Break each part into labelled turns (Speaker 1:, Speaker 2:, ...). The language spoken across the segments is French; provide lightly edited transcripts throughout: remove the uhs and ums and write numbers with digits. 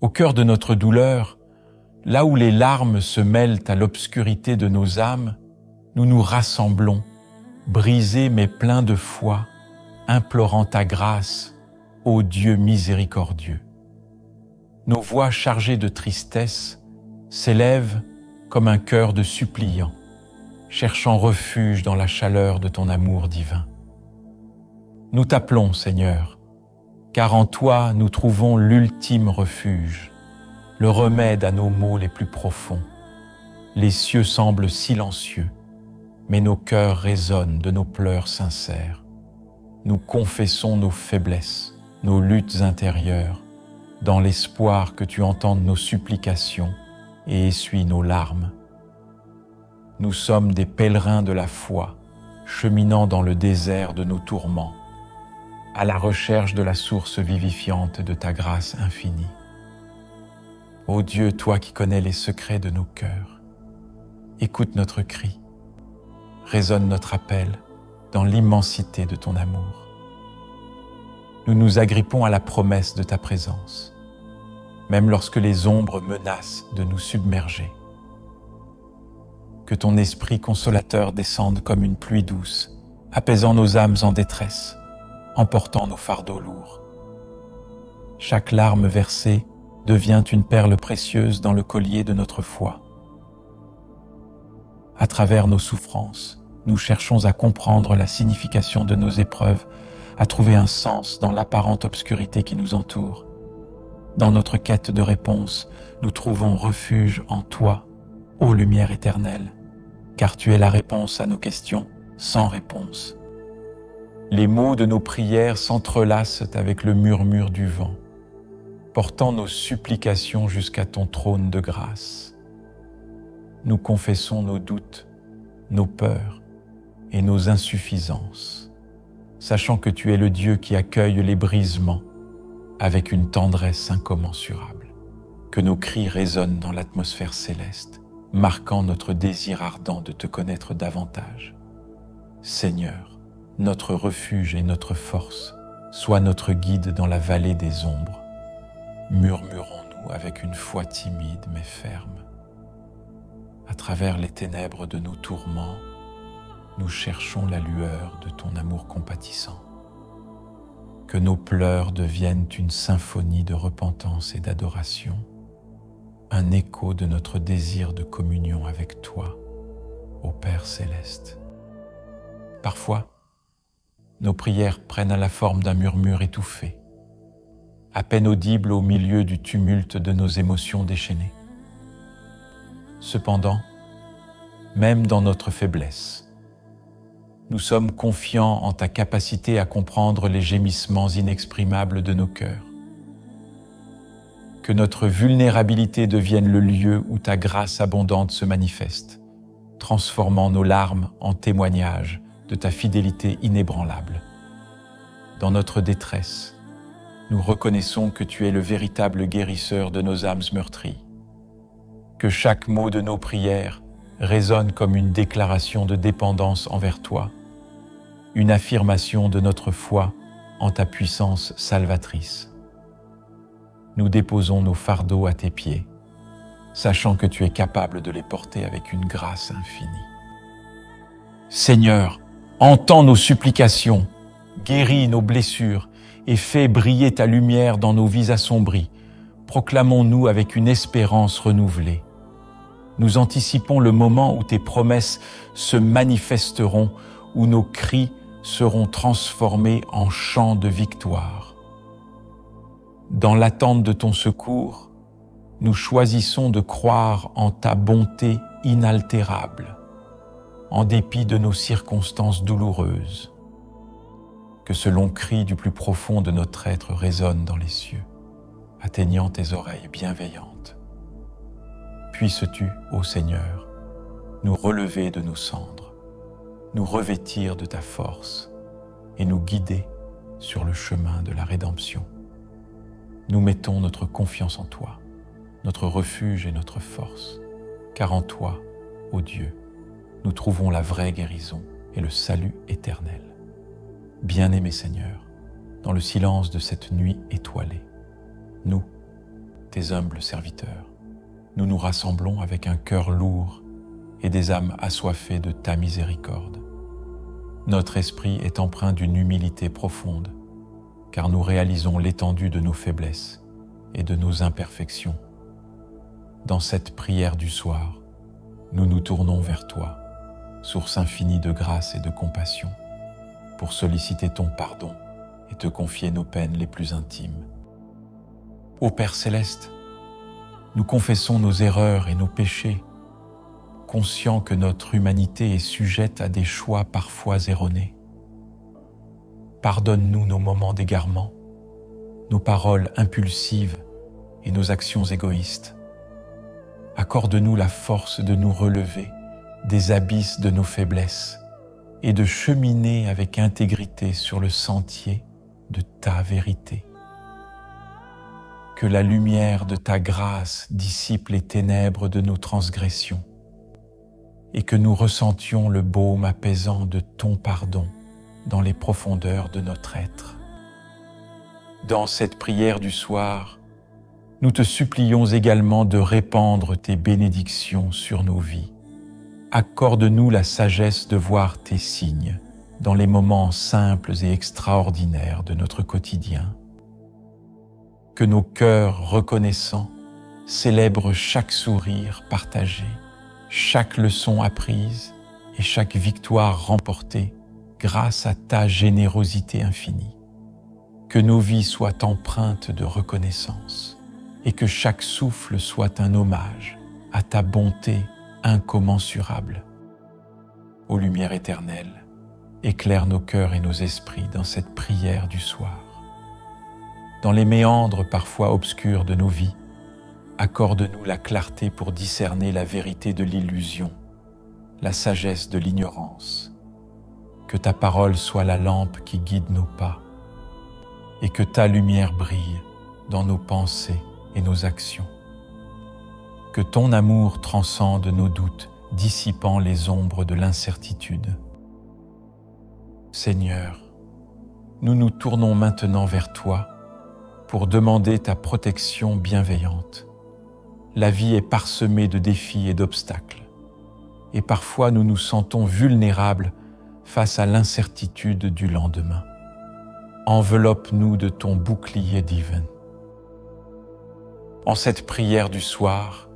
Speaker 1: Au cœur de notre douleur, là où les larmes se mêlent à l'obscurité de nos âmes, nous nous rassemblons, brisés mais pleins de foi, implorant ta grâce, ô Dieu miséricordieux. Nos voix chargées de tristesse s'élèvent comme un cœur de suppliant, cherchant refuge dans la chaleur de ton amour divin. Nous t'appelons, Seigneur, car en toi nous trouvons l'ultime refuge, le remède à nos maux les plus profonds. Les cieux semblent silencieux, mais nos cœurs résonnent de nos pleurs sincères. Nous confessons nos faiblesses, nos luttes intérieures, dans l'espoir que tu entendes nos supplications et essuies nos larmes. Nous sommes des pèlerins de la foi, cheminant dans le désert de nos tourments, à la recherche de la source vivifiante de ta grâce infinie. Ô Dieu, toi qui connais les secrets de nos cœurs, écoute notre cri, résonne notre appel dans l'immensité de ton amour. Nous nous agrippons à la promesse de ta présence, même lorsque les ombres menacent de nous submerger. Que ton esprit consolateur descende comme une pluie douce, apaisant nos âmes en détresse, emportant nos fardeaux lourds. Chaque larme versée devient une perle précieuse dans le collier de notre foi. À travers nos souffrances, nous cherchons à comprendre la signification de nos épreuves, à trouver un sens dans l'apparente obscurité qui nous entoure. Dans notre quête de réponse, nous trouvons refuge en toi, ô lumière éternelle, car tu es la réponse à nos questions sans réponse. Les mots de nos prières s'entrelacent avec le murmure du vent, portant nos supplications jusqu'à ton trône de grâce. Nous confessons nos doutes, nos peurs et nos insuffisances, sachant que tu es le Dieu qui accueille les brisements avec une tendresse incommensurable. Que nos cris résonnent dans l'atmosphère céleste, marquant notre désir ardent de te connaître davantage. Seigneur, notre refuge et notre force, sois notre guide dans la vallée des ombres. Murmurons-nous avec une foi timide mais ferme. À travers les ténèbres de nos tourments, nous cherchons la lueur de ton amour compatissant. Que nos pleurs deviennent une symphonie de repentance et d'adoration, un écho de notre désir de communion avec toi, ô Père céleste. Parfois, nos prières prennent la forme d'un murmure étouffé, à peine audible au milieu du tumulte de nos émotions déchaînées. Cependant, même dans notre faiblesse, nous sommes confiants en ta capacité à comprendre les gémissements inexprimables de nos cœurs. Que notre vulnérabilité devienne le lieu où ta grâce abondante se manifeste, transformant nos larmes en témoignages de ta fidélité inébranlable. Dans notre détresse, nous reconnaissons que tu es le véritable guérisseur de nos âmes meurtries. Que chaque mot de nos prières résonne comme une déclaration de dépendance envers toi, une affirmation de notre foi en ta puissance salvatrice. Nous déposons nos fardeaux à tes pieds, sachant que tu es capable de les porter avec une grâce infinie. Seigneur, entends nos supplications, guéris nos blessures et fais briller ta lumière dans nos vies assombries. Proclamons-nous avec une espérance renouvelée. Nous anticipons le moment où tes promesses se manifesteront, où nos cris seront transformés en chants de victoire. Dans l'attente de ton secours, nous choisissons de croire en ta bonté inaltérable, en dépit de nos circonstances douloureuses. Que ce long cri du plus profond de notre être résonne dans les cieux, atteignant tes oreilles bienveillantes. Puisses-tu, ô Seigneur, nous relever de nos cendres, nous revêtir de ta force et nous guider sur le chemin de la rédemption. Nous mettons notre confiance en toi, notre refuge et notre force, car en toi, ô Dieu, nous trouvons la vraie guérison et le salut éternel. Bien-aimé Seigneur, dans le silence de cette nuit étoilée, nous, tes humbles serviteurs. Nous nous rassemblons avec un cœur lourd et des âmes assoiffées de ta miséricorde. Notre esprit est empreint d'une humilité profonde, car nous réalisons l'étendue de nos faiblesses et de nos imperfections. Dans cette prière du soir, nous nous tournons vers toi, source infinie de grâce et de compassion, pour solliciter ton pardon et te confier nos peines les plus intimes. Ô Père céleste, nous confessons nos erreurs et nos péchés, conscients que notre humanité est sujette à des choix parfois erronés. Pardonne-nous nos moments d'égarement, nos paroles impulsives et nos actions égoïstes. Accorde-nous la force de nous relever des abysses de nos faiblesses et de cheminer avec intégrité sur le sentier de ta vérité. Que la lumière de ta grâce dissipe les ténèbres de nos transgressions et que nous ressentions le baume apaisant de ton pardon dans les profondeurs de notre être. Dans cette prière du soir, nous te supplions également de répandre tes bénédictions sur nos vies. Accorde-nous la sagesse de voir tes signes dans les moments simples et extraordinaires de notre quotidien. Que nos cœurs reconnaissants célèbrent chaque sourire partagé, chaque leçon apprise et chaque victoire remportée grâce à ta générosité infinie. Que nos vies soient empreintes de reconnaissance et que chaque souffle soit un hommage à ta bonté incommensurable. Ô lumière éternelle, éclaire nos cœurs et nos esprits dans cette prière du soir. Dans les méandres parfois obscurs de nos vies, accorde-nous la clarté pour discerner la vérité de l'illusion, la sagesse de l'ignorance. Que ta parole soit la lampe qui guide nos pas et que ta lumière brille dans nos pensées et nos actions. Que ton amour transcende nos doutes, dissipant les ombres de l'incertitude. Seigneur, nous nous tournons maintenant vers toi pour demander ta protection bienveillante. La vie est parsemée de défis et d'obstacles, et parfois nous nous sentons vulnérables face à l'incertitude du lendemain. Enveloppe-nous de ton bouclier divin. En cette prière du soir,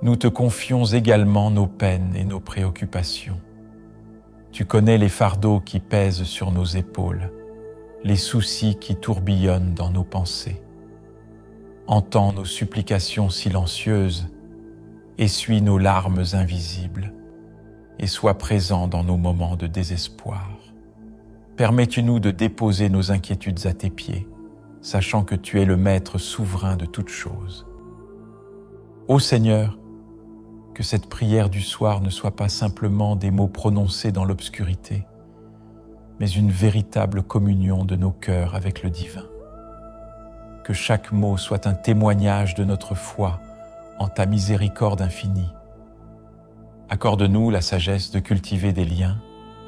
Speaker 1: nous te confions également nos peines et nos préoccupations. Tu connais les fardeaux qui pèsent sur nos épaules, les soucis qui tourbillonnent dans nos pensées. Entends nos supplications silencieuses, essuie nos larmes invisibles et sois présent dans nos moments de désespoir. Permets-tu-nous de déposer nos inquiétudes à tes pieds, sachant que tu es le Maître souverain de toutes choses. Ô Seigneur, que cette prière du soir ne soit pas simplement des mots prononcés dans l'obscurité, mais une véritable communion de nos cœurs avec le divin. Que chaque mot soit un témoignage de notre foi en ta miséricorde infinie. Accorde-nous la sagesse de cultiver des liens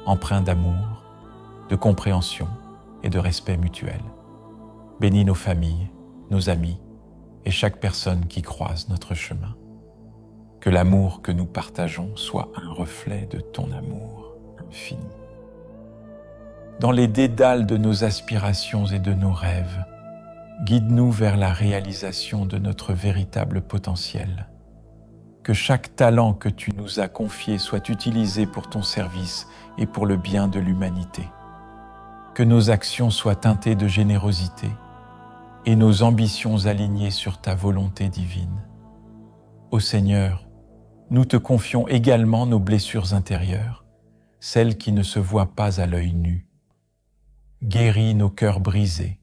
Speaker 1: empreints d'amour, de compréhension et de respect mutuel. Bénis nos familles, nos amis et chaque personne qui croise notre chemin. Que l'amour que nous partageons soit un reflet de ton amour infini. Dans les dédales de nos aspirations et de nos rêves, guide-nous vers la réalisation de notre véritable potentiel. Que chaque talent que tu nous as confié soit utilisé pour ton service et pour le bien de l'humanité. Que nos actions soient teintées de générosité et nos ambitions alignées sur ta volonté divine. Ô Seigneur, nous te confions également nos blessures intérieures, celles qui ne se voient pas à l'œil nu. Guéris nos cœurs brisés,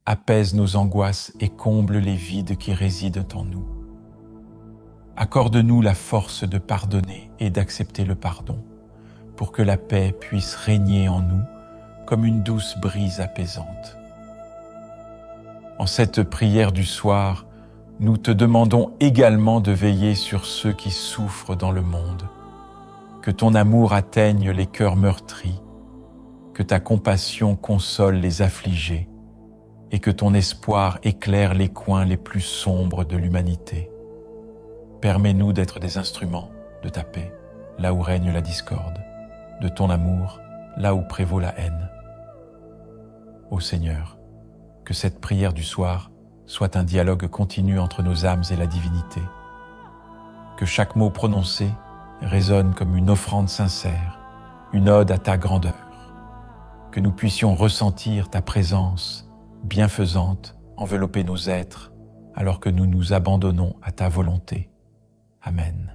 Speaker 1: apaise nos angoisses et comble les vides qui résident en nous. Accorde-nous la force de pardonner et d'accepter le pardon, pour que la paix puisse régner en nous comme une douce brise apaisante. En cette prière du soir, nous te demandons également de veiller sur ceux qui souffrent dans le monde. Que ton amour atteigne les cœurs meurtris, que ta compassion console les affligés et que ton espoir éclaire les coins les plus sombres de l'humanité. Permets-nous d'être des instruments de ta paix, là où règne la discorde, de ton amour, là où prévaut la haine. Ô Seigneur, que cette prière du soir soit un dialogue continu entre nos âmes et la divinité. Que chaque mot prononcé résonne comme une offrande sincère, une ode à ta grandeur. Que nous puissions ressentir ta présence bienfaisante envelopper nos êtres alors que nous nous abandonnons à ta volonté. Amen.